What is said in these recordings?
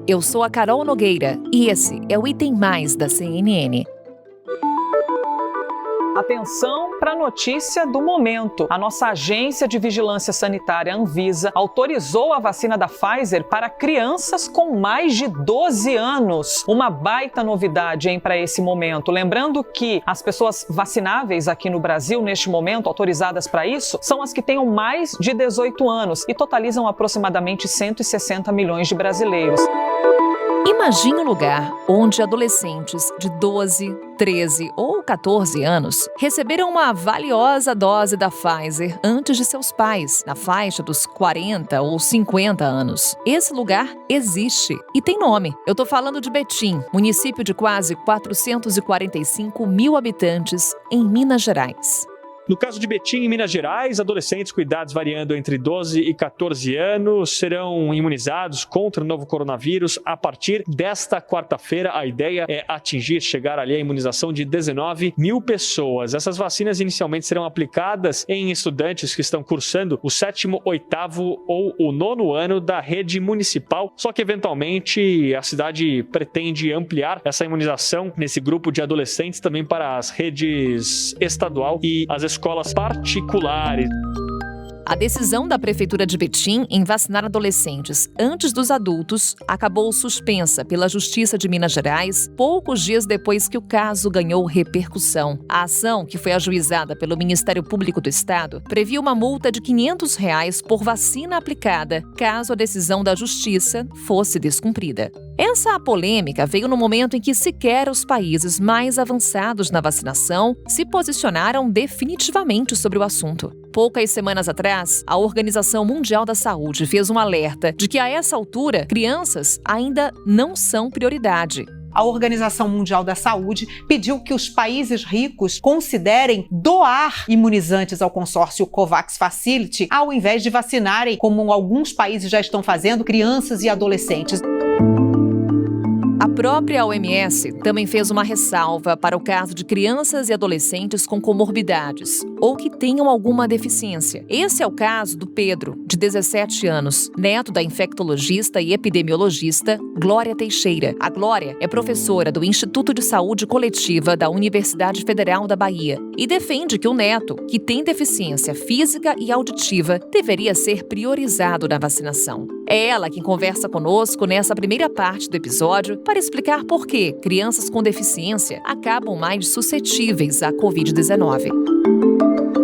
Eu sou a Carol Nogueira e esse é o Item Mais da CNN. Atenção para a notícia do momento. A nossa agência de vigilância sanitária, Anvisa, autorizou a vacina da Pfizer para crianças com mais de 12 anos. Uma baita novidade, hein, para esse momento. Lembrando que as pessoas vacináveis aqui no Brasil, neste momento, autorizadas para isso, são as que tenham mais de 18 anos e totalizam aproximadamente 160 milhões de brasileiros. Imagine um lugar onde adolescentes de 12, 13 ou 14 anos receberam uma valiosa dose da Pfizer antes de seus pais, na faixa dos 40 ou 50 anos. Esse lugar existe e tem nome. Eu tô falando de Betim, município de quase 445 mil habitantes em Minas Gerais. No caso de Betim, em Minas Gerais, adolescentes com idades variando entre 12 e 14 anos serão imunizados contra o novo coronavírus a partir desta quarta-feira. A ideia é chegar ali a imunização de 19 mil pessoas. Essas vacinas inicialmente serão aplicadas em estudantes que estão cursando o 7º, 8º ou o 9º ano da rede municipal, só que eventualmente a cidade pretende ampliar essa imunização nesse grupo de adolescentes também para as redes estadual e as escolas particulares. A decisão da Prefeitura de Betim em vacinar adolescentes antes dos adultos acabou suspensa pela Justiça de Minas Gerais poucos dias depois que o caso ganhou repercussão. A ação, que foi ajuizada pelo Ministério Público do Estado, previa uma multa de R$ 500 por vacina aplicada, caso a decisão da Justiça fosse descumprida. Essa polêmica veio no momento em que sequer os países mais avançados na vacinação se posicionaram definitivamente sobre o assunto. Poucas semanas atrás, a Organização Mundial da Saúde fez um alerta de que, a essa altura, crianças ainda não são prioridade. A Organização Mundial da Saúde pediu que os países ricos considerem doar imunizantes ao consórcio COVAX Facility, ao invés de vacinarem, como alguns países já estão fazendo, crianças e adolescentes. A própria OMS também fez uma ressalva para o caso de crianças e adolescentes com comorbidades ou que tenham alguma deficiência. Esse é o caso do Pedro, de 17 anos, neto da infectologista e epidemiologista Glória Teixeira. A Glória é professora do Instituto de Saúde Coletiva da Universidade Federal da Bahia e defende que o neto, que tem deficiência física e auditiva, deveria ser priorizado na vacinação. É ela quem conversa conosco nessa primeira parte do episódio para explicar por que crianças com deficiência acabam mais suscetíveis à Covid-19.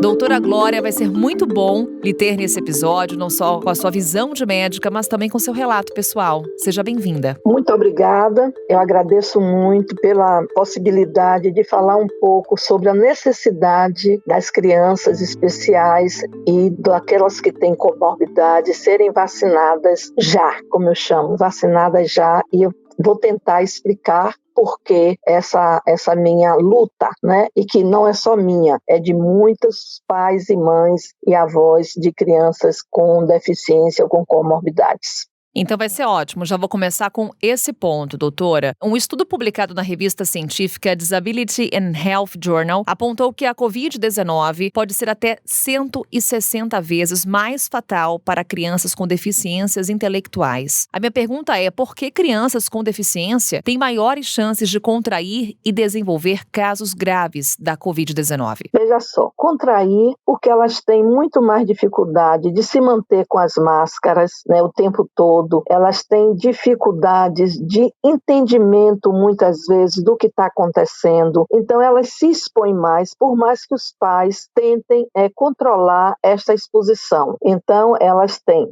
Doutora Glória, vai ser muito bom lhe ter nesse episódio, não só com a sua visão de médica, mas também com seu relato pessoal. Seja bem-vinda. Muito obrigada. Eu agradeço muito pela possibilidade de falar um pouco sobre a necessidade das crianças especiais e daquelas que têm comorbidade serem vacinadas já, como eu chamo, vacinadas já, e eu vou tentar explicar por que essa minha luta, né? E que não é só minha, é de muitos pais e mães e avós de crianças com deficiência ou com comorbidades. Então vai ser ótimo, já vou começar com esse ponto, doutora. Um estudo publicado na revista científica Disability and Health Journal apontou que a Covid-19 pode ser até 160 vezes mais fatal para crianças com deficiências intelectuais. A minha pergunta é, por que crianças com deficiência têm maiores chances de contrair e desenvolver casos graves da Covid-19? Veja só, contrair porque elas têm muito mais dificuldade de se manter com as máscaras, né, o tempo todo. Elas têm dificuldades de entendimento, muitas vezes, do que está acontecendo. Então, elas se expõem mais, por mais que os pais tentem controlar esta exposição. Então, elas têm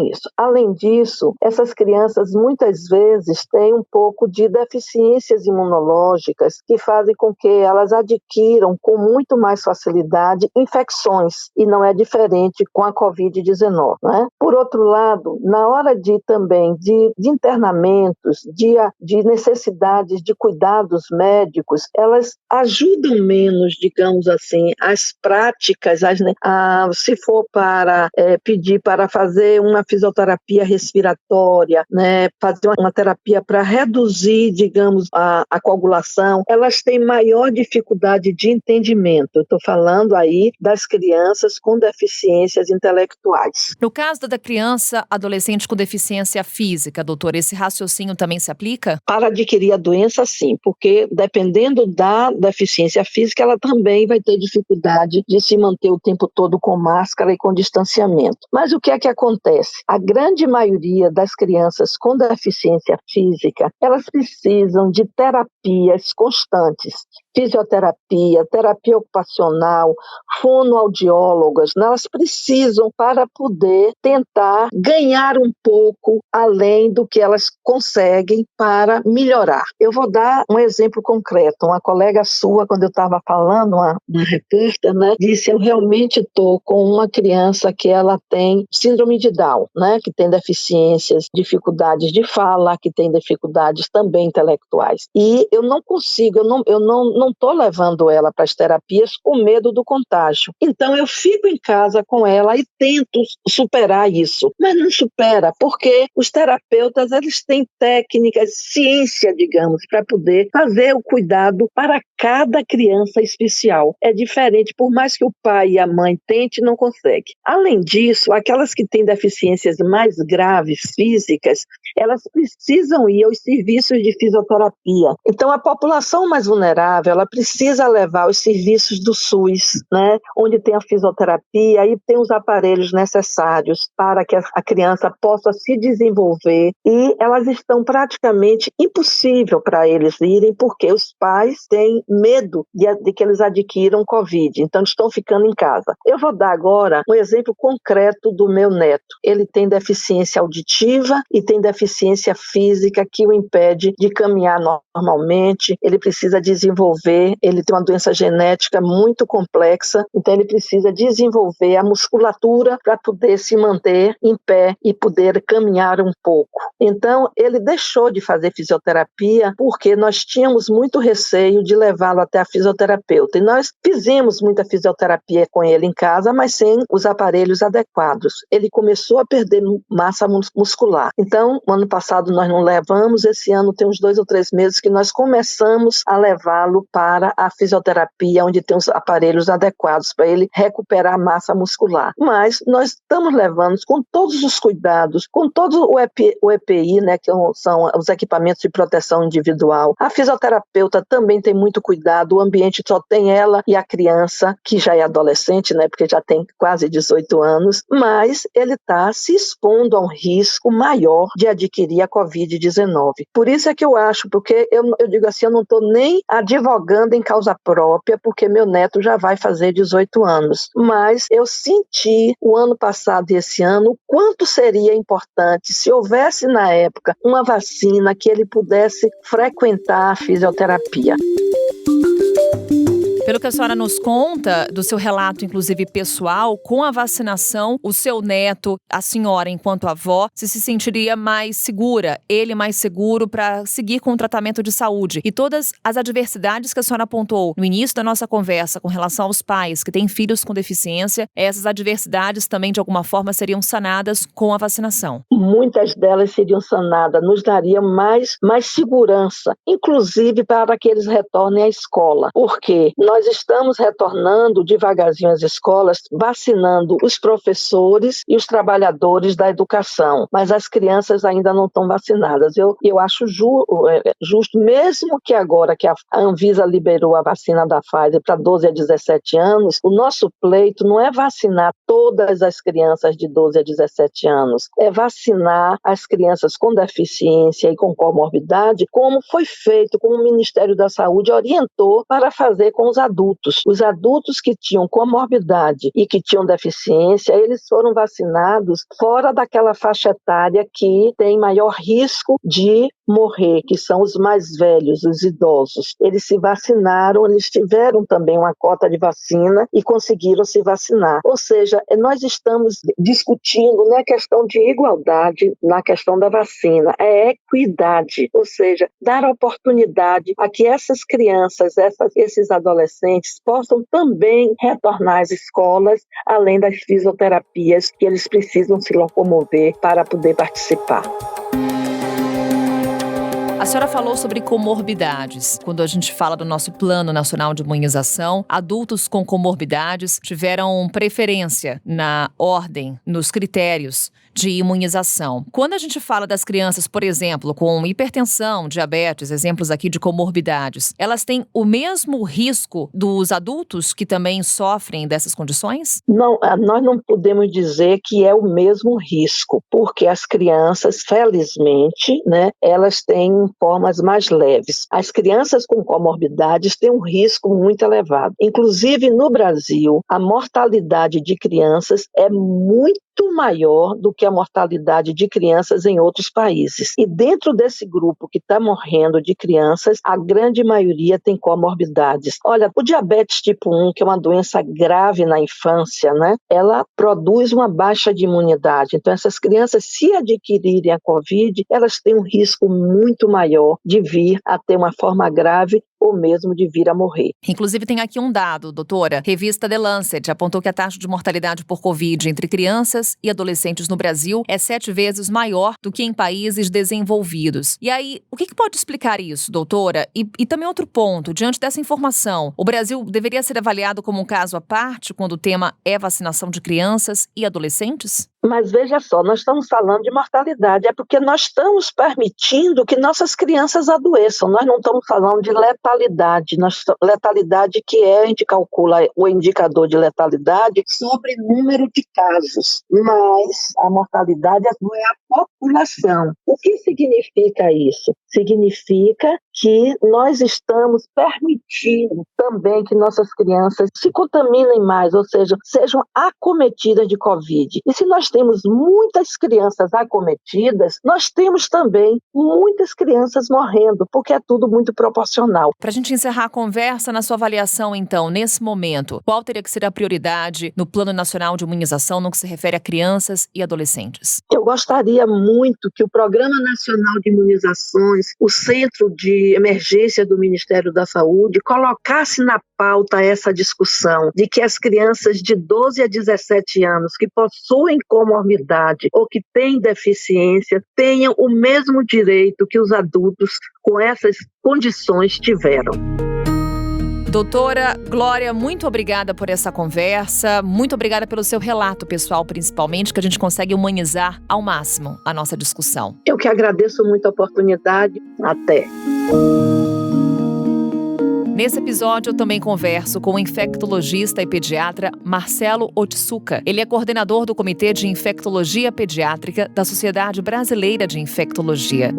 isso. Além disso, essas crianças, muitas vezes, têm um pouco de deficiências imunológicas que fazem com que elas adquiram, com muito mais facilidade, infecções. E não é diferente com a Covid-19, né? Por outro lado, na hora de internamentos, de necessidades de cuidados médicos, elas ajudam menos, digamos assim, as práticas, se for para pedir para fazer uma fisioterapia respiratória, né, fazer uma terapia para reduzir, digamos, a coagulação, elas têm maior dificuldade de entendimento. Eu estou falando aí das crianças com deficiências intelectuais. No caso da criança, adolescente com deficiência física, doutor, esse raciocínio também se aplica? Para adquirir a doença, sim, porque dependendo da deficiência física, ela também vai ter dificuldade de se manter o tempo todo com máscara e com distanciamento. Mas o que é que acontece? A grande maioria das crianças com deficiência física, elas precisam de terapias constantes. Fisioterapia, terapia ocupacional, fonoaudiólogas, elas precisam para poder tentar ganhar um pouco além do que elas conseguem para melhorar. Eu vou dar um exemplo concreto. Uma colega sua, quando eu estava falando, uma repórter, disse: eu realmente estou com uma criança que ela tem síndrome de Down, que tem deficiências, dificuldades de fala, que tem dificuldades também intelectuais. E eu não consigo, eu não estou levando ela para as terapias com medo do contágio. Então eu fico em casa com ela e tento superar isso. Mas não supera, porque os terapeutas, eles têm técnicas, ciência, digamos, para poder fazer o cuidado para cada criança especial. É diferente, por mais que o pai e a mãe tentem, não consegue. Além disso, aquelas que têm deficiências mais graves, físicas, elas precisam ir aos serviços de fisioterapia. Então, a população mais vulnerável, ela precisa levar aos serviços do SUS, onde tem a fisioterapia e tem os aparelhos necessários para que a criança possa se desenvolver, e elas estão praticamente impossível para eles irem, porque os pais têm medo de que eles adquiram Covid, então estão ficando em casa. Eu vou dar agora um exemplo concreto do meu neto. Ele tem deficiência auditiva e tem deficiência física que o impede de caminhar normalmente, ele precisa desenvolver, ele tem uma doença genética muito complexa, então ele precisa desenvolver a musculatura para poder se manter em pé e poder caminhar um pouco. Então, ele deixou de fazer fisioterapia porque nós tínhamos muito receio de levá-lo até a fisioterapeuta. E nós fizemos muita fisioterapia com ele em casa, mas sem os aparelhos adequados. Ele começou a perder massa muscular. Então, no ano passado nós não levamos, esse ano tem uns 2 ou 3 meses que nós começamos a levá-lo para a fisioterapia, onde tem os aparelhos adequados para ele recuperar a massa muscular. Mas nós estamos levando com todos os cuidados, com todo o EPI, que são os equipamentos de proteção individual. A fisioterapeuta também tem muito cuidado, o ambiente só tem ela e a criança, que já é adolescente, porque já tem quase 18 anos, mas ele está se expondo a um risco maior de adquirir a Covid-19. Por isso é que eu acho, porque eu digo assim, eu não estou nem advogando em causa própria, porque meu neto já vai fazer 18 anos, mas eu senti o ano passado e esse ano o quanto seria importante se houvesse na época uma vacina que ele pudesse frequentar a fisioterapia. Pelo que a senhora nos conta, do seu relato, inclusive pessoal, com a vacinação, o seu neto, a senhora, enquanto avó, se sentiria mais segura, ele mais seguro para seguir com o tratamento de saúde. E todas as adversidades que a senhora apontou no início da nossa conversa com relação aos pais que têm filhos com deficiência, essas adversidades também, de alguma forma, seriam sanadas com a vacinação. Muitas delas seriam sanadas, nos daria mais segurança, inclusive para que eles retornem à escola. Por quê? Nós estamos retornando devagarzinho às escolas, vacinando os professores e os trabalhadores da educação, mas as crianças ainda não estão vacinadas. Eu acho justo, mesmo que agora que a Anvisa liberou a vacina da Pfizer para 12 a 17 anos, o nosso pleito não é vacinar todas as crianças de 12 a 17 anos, é vacinar as crianças com deficiência e com comorbidade, como foi feito, como o Ministério da Saúde orientou para fazer com os adultos. Os adultos que tinham comorbidade e que tinham deficiência, eles foram vacinados fora daquela faixa etária que tem maior risco de morrer, que são os mais velhos, os idosos. Eles se vacinaram, eles tiveram também uma cota de vacina e conseguiram se vacinar. Ou seja, nós estamos discutindo na questão de igualdade, na questão da vacina, é equidade, ou seja, dar oportunidade a que essas crianças, esses adolescentes possam também retornar às escolas, além das fisioterapias que eles precisam se locomover para poder participar. A senhora falou sobre comorbidades. Quando a gente fala do nosso Plano Nacional de Imunização, adultos com comorbidades tiveram preferência na ordem, nos critérios de imunização. Quando a gente fala das crianças, por exemplo, com hipertensão, diabetes, exemplos aqui de comorbidades, elas têm o mesmo risco dos adultos que também sofrem dessas condições? Não, nós não podemos dizer que é o mesmo risco, porque as crianças, felizmente, né, elas têm formas mais leves. As crianças com comorbidades têm um risco muito elevado. Inclusive, no Brasil, a mortalidade de crianças é muito maior do que a mortalidade de crianças em outros países. E dentro desse grupo que está morrendo de crianças, a grande maioria tem comorbidades. Olha, o diabetes tipo 1, que é uma doença grave na infância, né? Ela produz uma baixa de imunidade. Então, essas crianças, se adquirirem a Covid, elas têm um risco muito maior de vir a ter uma forma grave ou mesmo de vir a morrer. Inclusive tem aqui um dado, doutora. Revista The Lancet apontou que a taxa de mortalidade por Covid entre crianças e adolescentes no Brasil é 7 vezes maior do que em países desenvolvidos. E aí, o que pode explicar isso, doutora? E também outro ponto, diante dessa informação, o Brasil deveria ser avaliado como um caso à parte quando o tema é vacinação de crianças e adolescentes? Mas veja só, nós estamos falando de mortalidade, é porque nós estamos permitindo que nossas crianças adoeçam, nós não estamos falando de letalidade, letalidade que a gente calcula o indicador de letalidade sobre número de casos, mas a mortalidade não é a população. O que significa isso? Significa que nós estamos permitindo também que nossas crianças se contaminem mais, ou seja, sejam acometidas de Covid. E se nós temos muitas crianças acometidas, nós temos também muitas crianças morrendo, porque é tudo muito proporcional. Para a gente encerrar a conversa, na sua avaliação, então, nesse momento, qual teria que ser a prioridade no Plano Nacional de Imunização no que se refere a crianças e adolescentes? Eu gostaria muito que o Programa Nacional de Imunizações, o Centro de Emergência do Ministério da Saúde, colocasse na pauta essa discussão de que as crianças de 12 a 17 anos que possuem comorbidade ou que têm deficiência tenham o mesmo direito que os adultos com essas condições tiveram. Doutora Glória, muito obrigada por essa conversa, muito obrigada pelo seu relato pessoal, principalmente, que a gente consegue humanizar ao máximo a nossa discussão. Eu que agradeço muito a oportunidade. Até. Nesse episódio, eu também converso com o infectologista e pediatra Marcelo Otsuka. Ele é coordenador do Comitê de Infectologia Pediátrica da Sociedade Brasileira de Infectologia.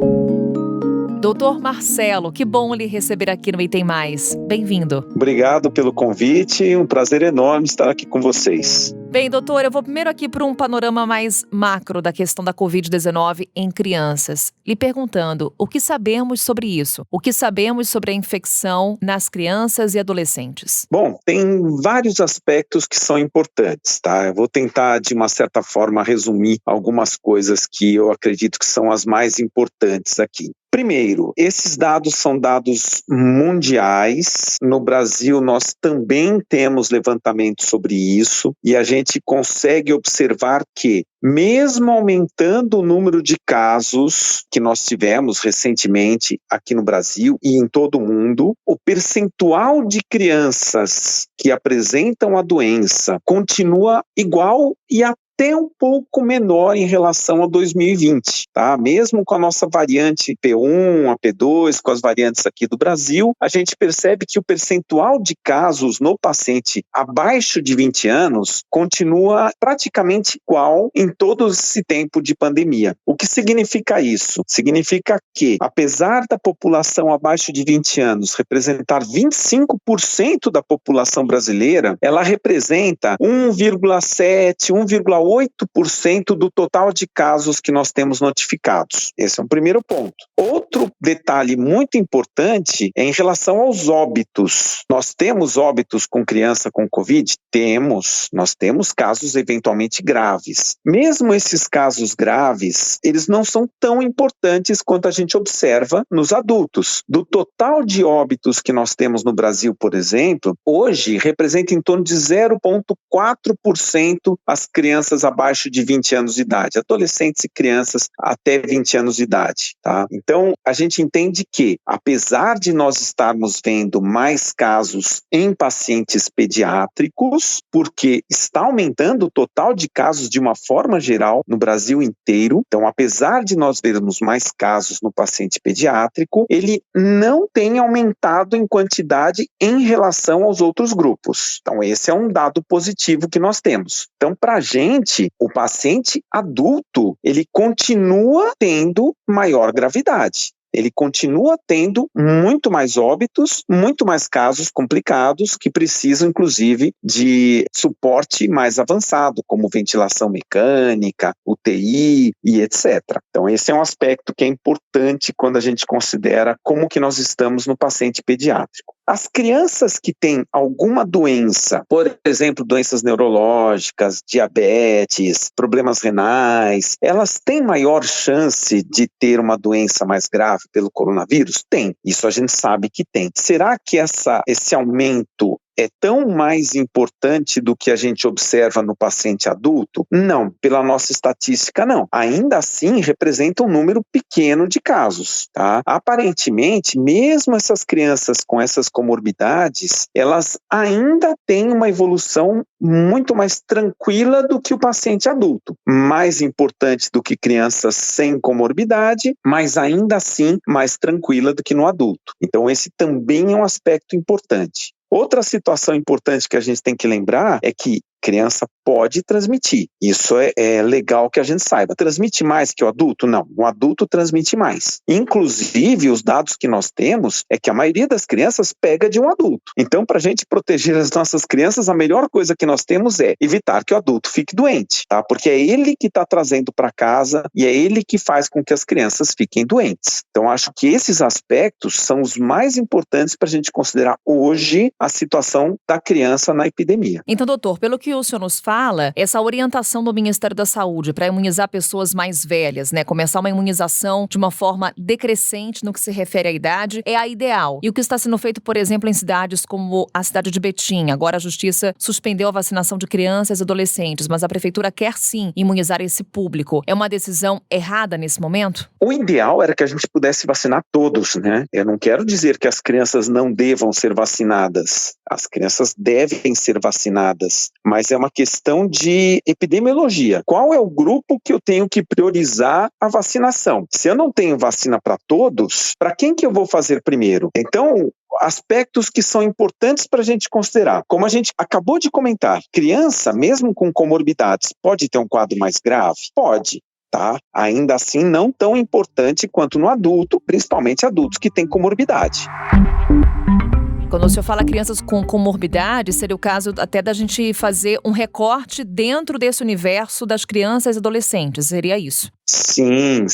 Doutor Marcelo, que bom lhe receber aqui no Item Mais. Bem-vindo. Obrigado pelo convite, um prazer enorme estar aqui com vocês. Bem, doutor, eu vou primeiro aqui para um panorama mais macro da questão da Covid-19 em crianças, lhe perguntando o que sabemos sobre isso, o que sabemos sobre a infecção nas crianças e adolescentes. Bom, tem vários aspectos que são importantes, tá? Eu vou tentar, de uma certa forma, resumir algumas coisas que eu acredito que são as mais importantes aqui. Primeiro, esses dados são dados mundiais. No Brasil, nós também temos levantamento sobre isso e a gente consegue observar que, mesmo aumentando o número de casos que nós tivemos recentemente aqui no Brasil e em todo o mundo, o percentual de crianças que apresentam a doença continua igual e até um pouco menor em relação a 2020, tá? Mesmo com a nossa variante P1, a P2, com as variantes aqui do Brasil, a gente percebe que o percentual de casos no paciente abaixo de 20 anos continua praticamente igual em todo esse tempo de pandemia. O que significa isso? Significa que, apesar da população abaixo de 20 anos representar 25% da população brasileira, ela representa 1,7%, 1,8% do total de casos que nós temos notificados. Esse é um primeiro ponto. Outro detalhe muito importante é em relação aos óbitos. Nós temos óbitos com criança com Covid? Temos. Nós temos casos eventualmente graves. Mesmo esses casos graves, eles não são tão importantes quanto a gente observa nos adultos. Do total de óbitos que nós temos no Brasil, por exemplo, hoje representa em torno de 0,4% as crianças crianças abaixo de 20 anos de idade, adolescentes e crianças até 20 anos de idade, tá? Então, a gente entende que, apesar de nós estarmos vendo mais casos em pacientes pediátricos, porque está aumentando o total de casos de uma forma geral no Brasil inteiro, então, apesar de nós vermos mais casos no paciente pediátrico, ele não tem aumentado em quantidade em relação aos outros grupos. Então, esse é um dado positivo que nós temos. Então, para a gente, o paciente adulto, ele continua tendo maior gravidade. Ele continua tendo muito mais óbitos, muito mais casos complicados que precisam, inclusive, de suporte mais avançado, como ventilação mecânica, UTI e etc. Então, esse é um aspecto que é importante quando a gente considera como que nós estamos no paciente pediátrico. As crianças que têm alguma doença, por exemplo, doenças neurológicas, diabetes, problemas renais, elas têm maior chance de ter uma doença mais grave pelo coronavírus? Tem. Isso a gente sabe que tem. Será que esse aumento é tão mais importante do que a gente observa no paciente adulto? Não, pela nossa estatística não. Ainda assim, representa um número pequeno de casos, tá? Aparentemente, mesmo essas crianças com essas comorbidades, elas ainda têm uma evolução muito mais tranquila do que o paciente adulto. Mais importante do que crianças sem comorbidade, mas ainda assim mais tranquila do que no adulto. Então, esse também é um aspecto importante. Outra situação importante que a gente tem que lembrar é que criança pode transmitir. Isso é legal que a gente saiba. Transmite mais que o adulto? Não. O adulto transmite mais. Inclusive, os dados que nós temos é que a maioria das crianças pega de um adulto. Então, para a gente proteger as nossas crianças, a melhor coisa que nós temos é evitar que o adulto fique doente, tá? Porque é ele que está trazendo para casa e é ele que faz com que as crianças fiquem doentes. Então, acho que esses aspectos são os mais importantes para a gente considerar hoje a situação da criança na epidemia. Então, doutor, pelo que o senhor nos fala, essa orientação do Ministério da Saúde para imunizar pessoas mais velhas, né? Começar uma imunização de uma forma decrescente no que se refere à idade, é a ideal. E o que está sendo feito, por exemplo, em cidades como a cidade de Betim. Agora a Justiça suspendeu a vacinação de crianças e adolescentes, mas a Prefeitura quer sim imunizar esse público. É uma decisão errada nesse momento? O ideal era que a gente pudesse vacinar todos, né? Eu não quero dizer que as crianças não devam ser vacinadas. As crianças devem ser vacinadas, mas é uma questão de epidemiologia. Qual é o grupo que eu tenho que priorizar a vacinação? Se eu não tenho vacina para todos, para quem que eu vou fazer primeiro? Então, aspectos que são importantes para a gente considerar. Como a gente acabou de comentar, criança, mesmo com comorbidades, pode ter um quadro mais grave? Pode. Tá? Ainda assim, não tão importante quanto no adulto, principalmente adultos que têm comorbidade. Quando o senhor fala crianças com comorbidade, seria o caso até da gente fazer um recorte dentro desse universo das crianças e adolescentes, seria isso? Sim,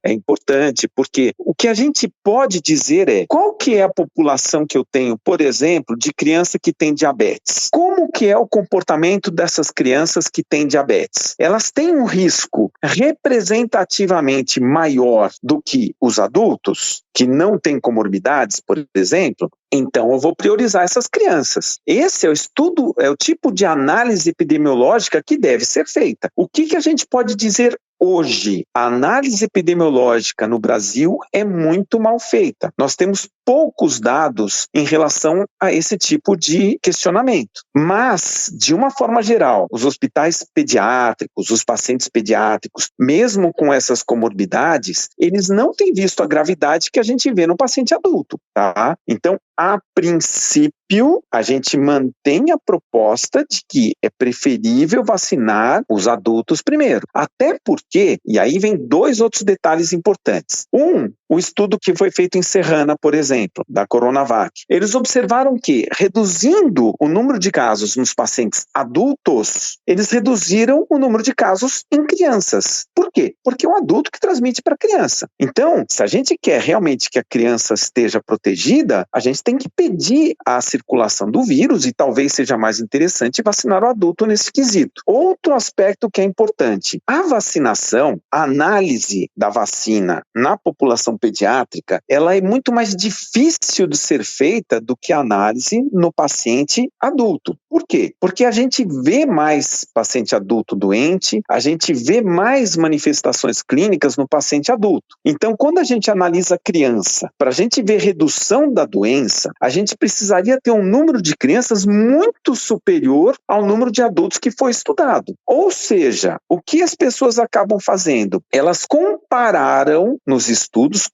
é importante, porque o que a gente pode dizer é qual que é a população que eu tenho, por exemplo, de criança que tem diabetes. Como que é o comportamento dessas crianças que têm diabetes? Elas têm um risco representativamente maior do que os adultos, que não têm comorbidades, por exemplo? Então, eu vou priorizar essas crianças. Esse é o estudo, é o tipo de análise epidemiológica que deve ser feita. O que a gente pode dizer hoje? A análise epidemiológica no Brasil é muito mal feita. Nós temos poucos dados em relação a esse tipo de questionamento. Mas, de uma forma geral, os hospitais pediátricos, os pacientes pediátricos, mesmo com essas comorbidades, eles não têm visto a gravidade que a gente vê no paciente adulto, tá? Então, a princípio, a gente mantém a proposta de que é preferível vacinar os adultos primeiro. Até porque, e aí vem dois outros detalhes importantes. O estudo que foi feito em Serrana, por exemplo, da Coronavac. Eles observaram que, reduzindo o número de casos nos pacientes adultos, eles reduziram o número de casos em crianças. Por quê? Porque é o adulto que transmite para a criança. Então, se a gente quer realmente que a criança esteja protegida, a gente tem que impedir a circulação do vírus e talvez seja mais interessante vacinar o adulto nesse quesito. Outro aspecto que é importante, a vacinação, a análise da vacina na população pediátrica, ela é muito mais difícil de ser feita do que a análise no paciente adulto. Por quê? Porque a gente vê mais paciente adulto doente, a gente vê mais manifestações clínicas no paciente adulto. Então, quando a gente analisa a criança, para a gente ver redução da doença, a gente precisaria ter um número de crianças muito superior ao número de adultos que foi estudado. Ou seja, o que as pessoas acabam fazendo? Elas compararam, nos estudos,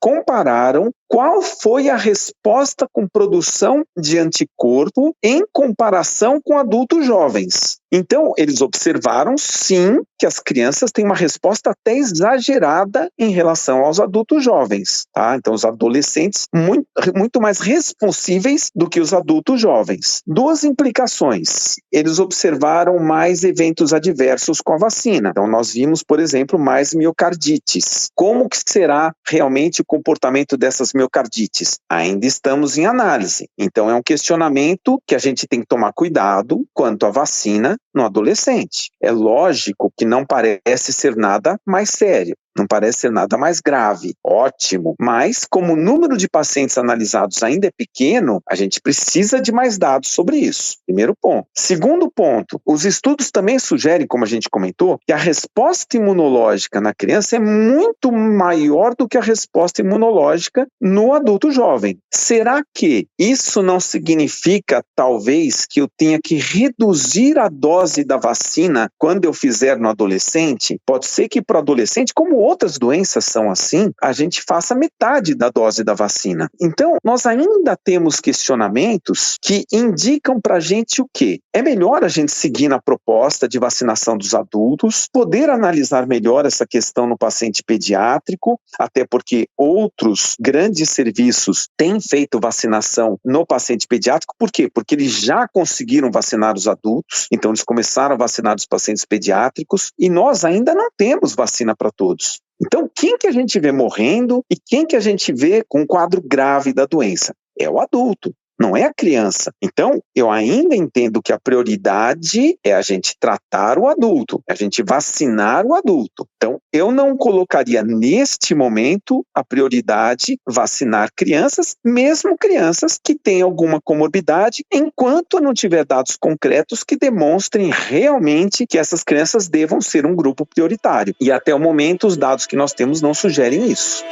qual foi a resposta com produção de anticorpo em comparação com adultos jovens. Então, eles observaram, sim, que as crianças têm uma resposta até exagerada em relação aos adultos jovens, tá? Então, os adolescentes muito mais responsíveis do que os adultos jovens. Duas implicações. Eles observaram mais eventos adversos com a vacina. Então, nós vimos, por exemplo, mais miocardites. Como que será realmente o comportamento dessas miocardites? Ainda estamos em análise. Então, é um questionamento que a gente tem que tomar cuidado quanto à vacina no adolescente. É lógico que não parece ser nada mais sério. Não parece ser nada mais grave, ótimo, mas como o número de pacientes analisados ainda é pequeno, a gente precisa de mais dados sobre isso. Primeiro ponto. Segundo ponto, os estudos também sugerem, como a gente comentou, que a resposta imunológica na criança é muito maior do que a resposta imunológica no adulto jovem. Será que isso não significa, talvez, que eu tenha que reduzir a dose da vacina quando eu fizer no adolescente? Pode ser que para o adolescente, como outras doenças são assim, a gente faça metade da dose da vacina. Então, nós ainda temos questionamentos que indicam para a gente o quê? É melhor a gente seguir na proposta de vacinação dos adultos, poder analisar melhor essa questão no paciente pediátrico, até porque outros grandes serviços têm feito vacinação no paciente pediátrico. Por quê? Porque eles já conseguiram vacinar os adultos, então eles começaram a vacinar os pacientes pediátricos e nós ainda não temos vacina para todos. Então, quem que a gente vê morrendo e quem que a gente vê com um quadro grave da doença? É o adulto, não é a criança. Então, eu ainda entendo que a prioridade é a gente tratar o adulto, a gente vacinar o adulto. Então, eu não colocaria neste momento a prioridade vacinar crianças, mesmo crianças que têm alguma comorbidade, enquanto não tiver dados concretos que demonstrem realmente que essas crianças devam ser um grupo prioritário. E até o momento, os dados que nós temos não sugerem isso.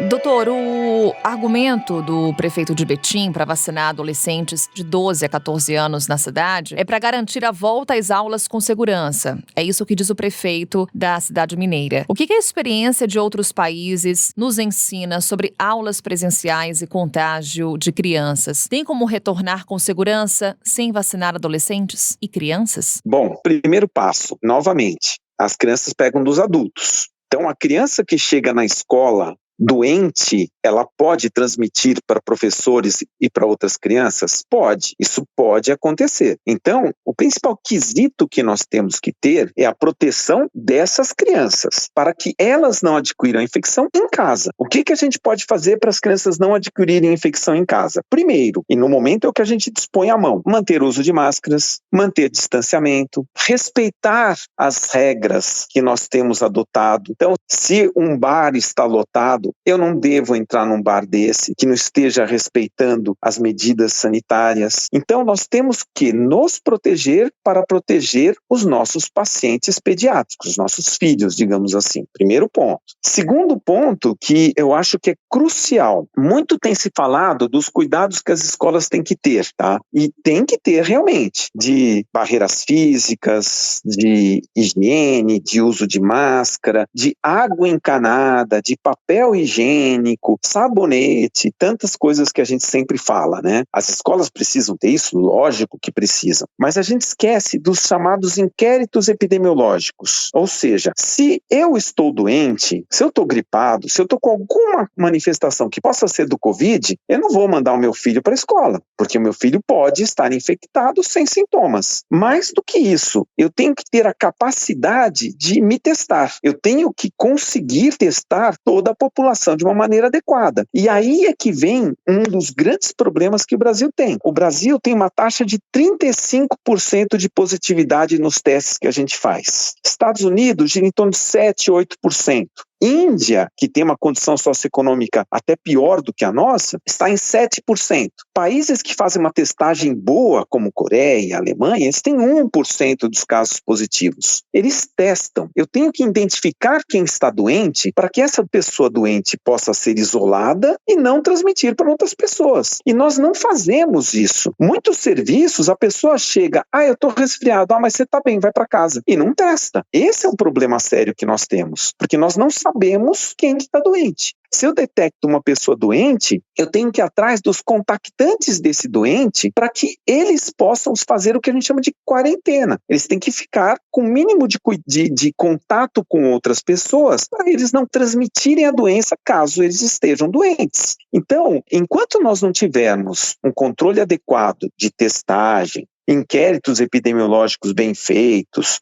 Doutor, o argumento do prefeito de Betim para vacinar adolescentes de 12 a 14 anos na cidade é para garantir a volta às aulas com segurança. É isso que diz o prefeito da cidade mineira. O que a experiência de outros países nos ensina sobre aulas presenciais e contágio de crianças? Tem como retornar com segurança sem vacinar adolescentes e crianças? Bom, primeiro passo, novamente, as crianças pegam dos adultos. Então, a criança que chega na escola doente, ela pode transmitir para professores e para outras crianças? Pode, isso pode acontecer. Então, o principal quesito que nós temos que ter é a proteção dessas crianças, para que elas não adquiram a infecção em casa. O que a gente pode fazer para as crianças não adquirirem a infecção em casa? Primeiro, e no momento é o que a gente dispõe à mão, manter o uso de máscaras, manter distanciamento, respeitar as regras que nós temos adotado. Então, se um bar está lotado, eu não devo entrar num bar desse que não esteja respeitando as medidas sanitárias. Então, nós temos que nos proteger para proteger os nossos pacientes pediátricos, os nossos filhos, digamos assim. Primeiro ponto. Segundo ponto, que eu acho que é crucial. Muito tem se falado dos cuidados que as escolas têm que ter, tá? E tem que ter realmente, de barreiras físicas, de higiene, de uso de máscara, de água encanada, de papel higiênico, sabonete, tantas coisas que a gente sempre fala, né? As escolas precisam ter isso? Lógico que precisam. Mas a gente esquece dos chamados inquéritos epidemiológicos. Ou seja, se eu estou doente, se eu estou gripado, se eu estou com alguma manifestação que possa ser do Covid, eu não vou mandar o meu filho para a escola, porque o meu filho pode estar infectado sem sintomas. Mais do que isso, eu tenho que ter a capacidade de me testar. Eu tenho que conseguir testar toda a população população de uma maneira adequada. E aí é que vem um dos grandes problemas que o Brasil tem. O Brasil tem uma taxa de 35% de positividade nos testes que a gente faz. Estados Unidos gira em torno de 7, 8%. Índia, que tem uma condição socioeconômica até pior do que a nossa, está em 7%. Países que fazem uma testagem boa, como Coreia e Alemanha, eles têm 1% dos casos positivos. Eles testam. Eu tenho que identificar quem está doente para que essa pessoa doente possa ser isolada e não transmitir para outras pessoas. E nós não fazemos isso. Muitos serviços, a pessoa chega, eu estou resfriado, mas você está bem, vai para casa. E não testa. Esse é um problema sério que nós temos, porque nós não sabemos quem está doente. Se eu detecto uma pessoa doente, eu tenho que ir atrás dos contactantes desse doente para que eles possam fazer o que a gente chama de quarentena. Eles têm que ficar com o mínimo de contato com outras pessoas para eles não transmitirem a doença caso eles estejam doentes. Então, enquanto nós não tivermos um controle adequado de testagem, inquéritos epidemiológicos bem feitos,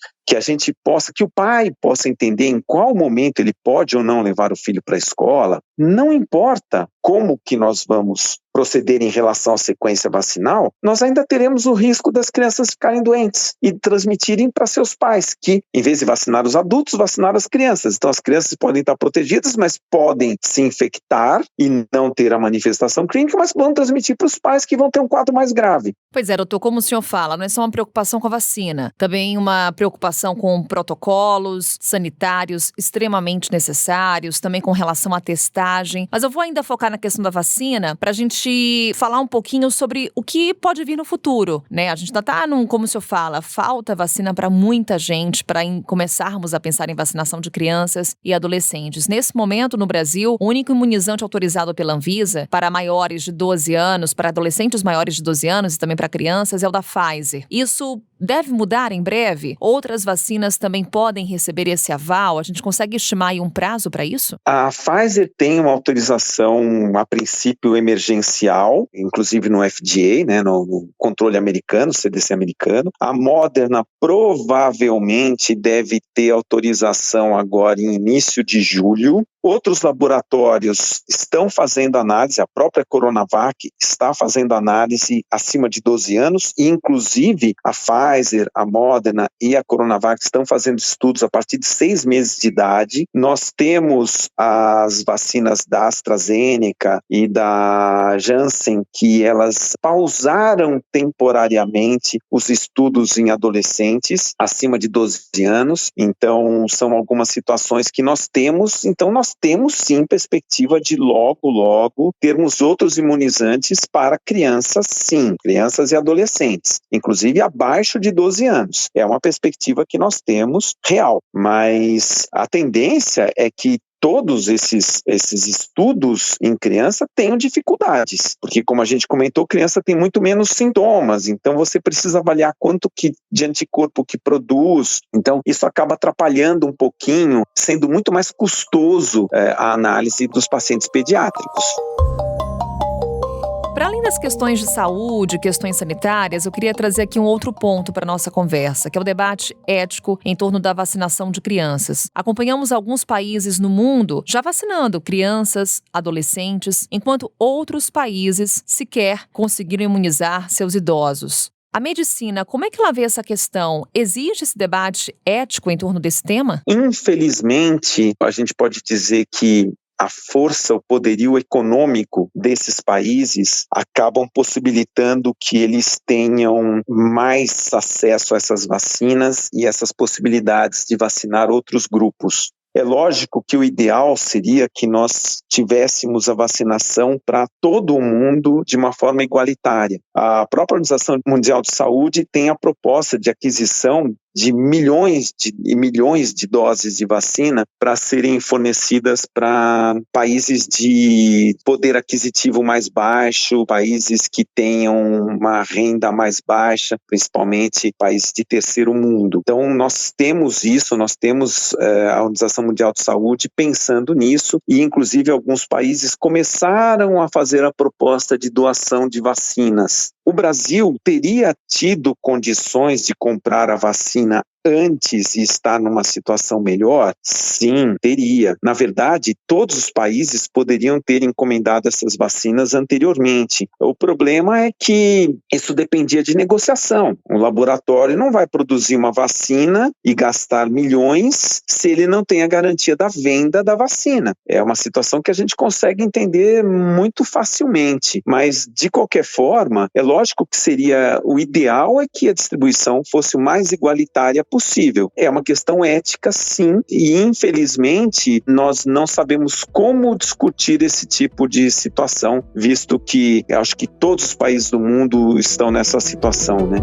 que o pai possa entender em qual momento ele pode ou não levar o filho para a escola, não importa como que nós vamos proceder em relação à sequência vacinal, nós ainda teremos o risco das crianças ficarem doentes e transmitirem para seus pais, que em vez de vacinar os adultos, vacinaram as crianças. Então as crianças podem estar protegidas, mas podem se infectar e não ter a manifestação clínica, mas vão transmitir para os pais que vão ter um quadro mais grave. Pois é, doutor, como o senhor fala, não é só uma preocupação com a vacina, também uma preocupação com protocolos sanitários extremamente necessários, também com relação à testagem. Mas eu vou ainda focar na questão da vacina para a gente falar um pouquinho sobre o que pode vir no futuro, né? A gente ainda está como o senhor fala, falta vacina para muita gente, para começarmos a pensar em vacinação de crianças e adolescentes. Nesse momento, no Brasil, o único imunizante autorizado pela Anvisa para maiores de 12 anos, para adolescentes maiores de 12 anos e também para crianças é o da Pfizer. Isso deve mudar em breve? Outras vacinas também podem receber esse aval? A gente consegue estimar aí um prazo para isso? A Pfizer tem uma autorização, a princípio, emergencial, inclusive no FDA, né, no controle americano, CDC americano. A Moderna provavelmente deve ter autorização agora em início de julho. Outros laboratórios estão fazendo análise, a própria Coronavac está fazendo análise acima de 12 anos, e inclusive a Pfizer, a Moderna e a Coronavac estão fazendo estudos a partir de 6 meses de idade. Nós temos as vacinas da AstraZeneca e da Janssen, que elas pausaram temporariamente os estudos em adolescentes acima de 12 anos. Então, são algumas situações que nós temos. Então, nós temos sim perspectiva de logo termos outros imunizantes para crianças, sim, crianças e adolescentes, inclusive abaixo de 12 anos. É uma perspectiva que nós temos real, mas a tendência é que todos esses estudos em criança tenham dificuldades, porque como a gente comentou, criança tem muito menos sintomas, então você precisa avaliar quanto de anticorpo que produz, então isso acaba atrapalhando um pouquinho, sendo muito mais custoso a análise dos pacientes pediátricos. Para além das questões de saúde, questões sanitárias, eu queria trazer aqui um outro ponto para a nossa conversa, que é o debate ético em torno da vacinação de crianças. Acompanhamos alguns países no mundo já vacinando crianças, adolescentes, enquanto outros países sequer conseguiram imunizar seus idosos. A medicina, como é que ela vê essa questão? Existe esse debate ético em torno desse tema? Infelizmente, a gente pode dizer que a força, o poderio econômico desses países acabam possibilitando que eles tenham mais acesso a essas vacinas e essas possibilidades de vacinar outros grupos. É lógico que o ideal seria que nós tivéssemos a vacinação para todo o mundo de uma forma igualitária. A própria Organização Mundial de Saúde tem a proposta de aquisição de milhões de doses de vacina para serem fornecidas para países de poder aquisitivo mais baixo, países que tenham uma renda mais baixa, principalmente países de terceiro mundo. Então, nós temos isso, nós temos a Organização Mundial de Saúde pensando nisso, e inclusive alguns países começaram a fazer a proposta de doação de vacinas. O Brasil teria tido condições de comprar a vacina antes e estar numa situação melhor? Sim, teria. Na verdade, todos os países poderiam ter encomendado essas vacinas anteriormente. O problema é que isso dependia de negociação. O laboratório não vai produzir uma vacina e gastar milhões se ele não tem a garantia da venda da vacina. É uma situação que a gente consegue entender muito facilmente, mas de qualquer forma, é lógico que o ideal é que a distribuição fosse o mais igualitária possível. É uma questão ética, sim, e infelizmente nós não sabemos como discutir esse tipo de situação, visto que acho que todos os países do mundo estão nessa situação, né?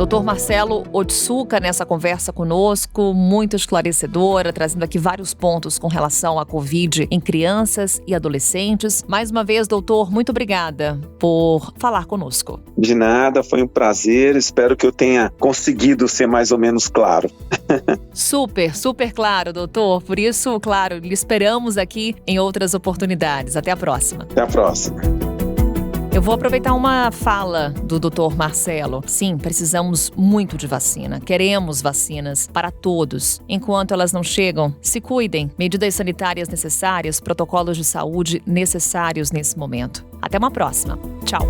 Dr. Marcelo Otsuka, nessa conversa conosco, muito esclarecedora, trazendo aqui vários pontos com relação à Covid em crianças e adolescentes. Mais uma vez, doutor, muito obrigada por falar conosco. De nada, foi um prazer. Espero que eu tenha conseguido ser mais ou menos claro. Super claro, doutor. Por isso, claro, lhe esperamos aqui em outras oportunidades. Até a próxima. Até a próxima. Eu vou aproveitar uma fala do Dr. Marcelo. Sim, precisamos muito de vacina. Queremos vacinas para todos. Enquanto elas não chegam, se cuidem. Medidas sanitárias necessárias, protocolos de saúde necessários nesse momento. Até uma próxima. Tchau.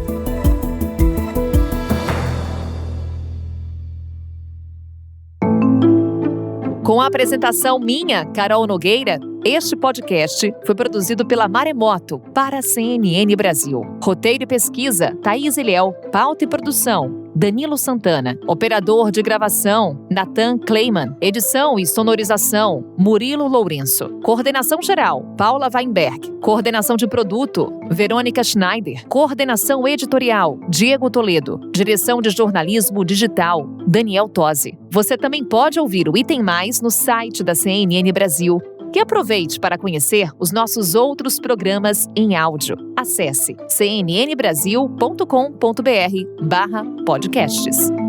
Com a apresentação minha, Carol Nogueira, este podcast foi produzido pela Maremoto para a CNN Brasil. Roteiro e pesquisa, Thaís Ilhéu. Pauta e produção, Danilo Santana. Operador de gravação, Nathan Kleiman. Edição e sonorização, Murilo Lourenço. Coordenação geral, Paula Weinberg. Coordenação de produto, Verônica Schneider. Coordenação editorial, Diego Toledo. Direção de jornalismo digital, Daniel Tosi. Você também pode ouvir o Item Mais no site da CNN Brasil. E aproveite para conhecer os nossos outros programas em áudio. Acesse cnnbrasil.com.br/podcasts.